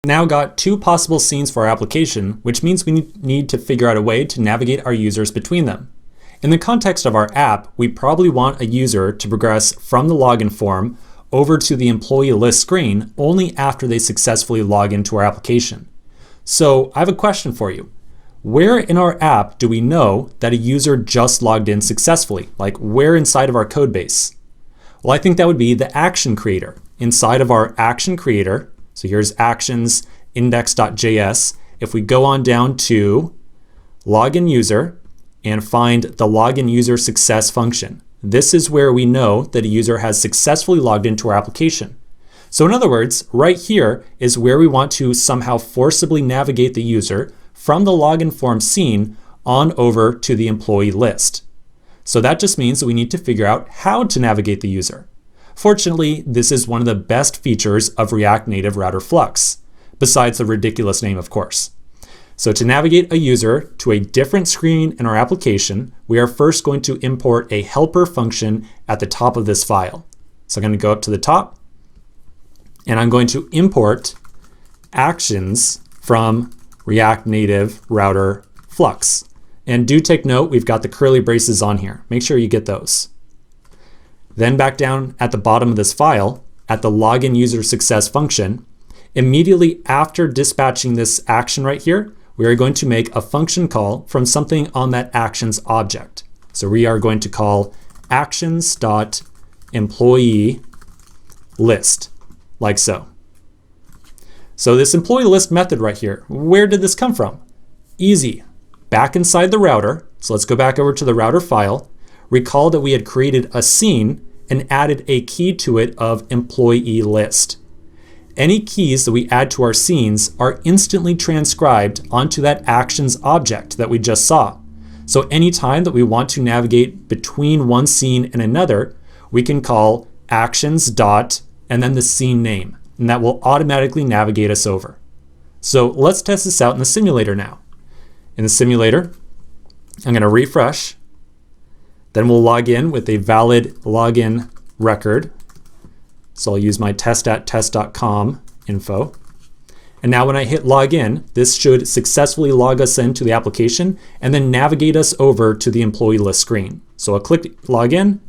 Now got two possible scenes for our application, which means we need to figure out a way to navigate our users between them. In the context of our app, we probably want a user to progress from the login form over to the employee list screen only after they successfully log into our application. So I have a question for you. Where in our app do we know that a user just logged in successfully? Like where inside of our code base? Well, I think that would be the action creator. Inside of our action creator, so here's actions index.js. If we go on down to login user and find the login user success function, this is where we know that a user has successfully logged into our application. So in other words, right here is where we want to somehow forcibly navigate the user from the login form scene on over to the employee list. So that just means that we need to figure out how to navigate the user. Fortunately, this is one of the best features of React Native Router Flux, besides the ridiculous name, of course. So to navigate a user to a different screen in our application, we are first going to import a helper function at the top of this file. So I'm going to go up to the top, and I'm going to import actions from React Native Router Flux. And do take note, we've got the curly braces on here. Make sure you get those. Then back down at the bottom of this file, at the login user success function, immediately after dispatching this action right here, we are going to make a function call from something on that actions object. So we are going to call actions.employee list, like so. So this employee list method right here, where did this come from? Easy. Back inside the router, so let's go back over to the router file. Recall that we had created a scene and added a key to it of employee list. Any keys that we add to our scenes are instantly transcribed onto that actions object that we just saw. So anytime that we want to navigate between one scene and another, we can call actions dot and then the scene name, and that will automatically navigate us over. So let's test this out in the simulator now. In the simulator, I'm going to refresh. Then we'll log in with a valid login record. So I'll use my test@test.com info. And now when I hit login, this should successfully log us into the application and then navigate us over to the employee list screen. So I'll click login,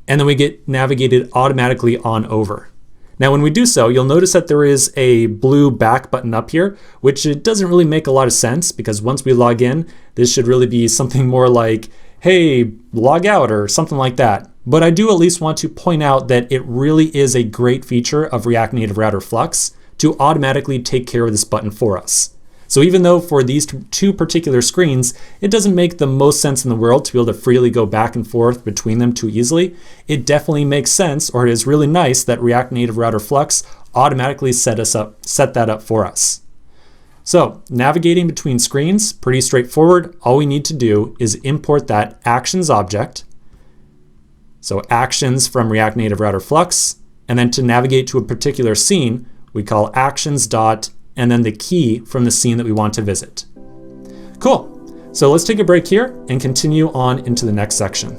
and then we get navigated automatically on over. Now when we do so, you'll notice that there is a blue back button up here, which it doesn't really make a lot of sense because once we log in, this should really be something more like, hey, log out or something like that. But I do at least want to point out that it really is a great feature of React Native Router Flux to automatically take care of this button for us. So even though for these two particular screens, it doesn't make the most sense in the world to be able to freely go back and forth between them too easily, it definitely makes sense, or it is really nice that React Native Router Flux automatically set that up for us. So navigating between screens, pretty straightforward. All we need to do is import that actions object. So actions from React Native Router Flux, and then to navigate to a particular scene, we call actions dot and then the key from the scene that we want to visit. Cool. So let's take a break here and continue on into the next section.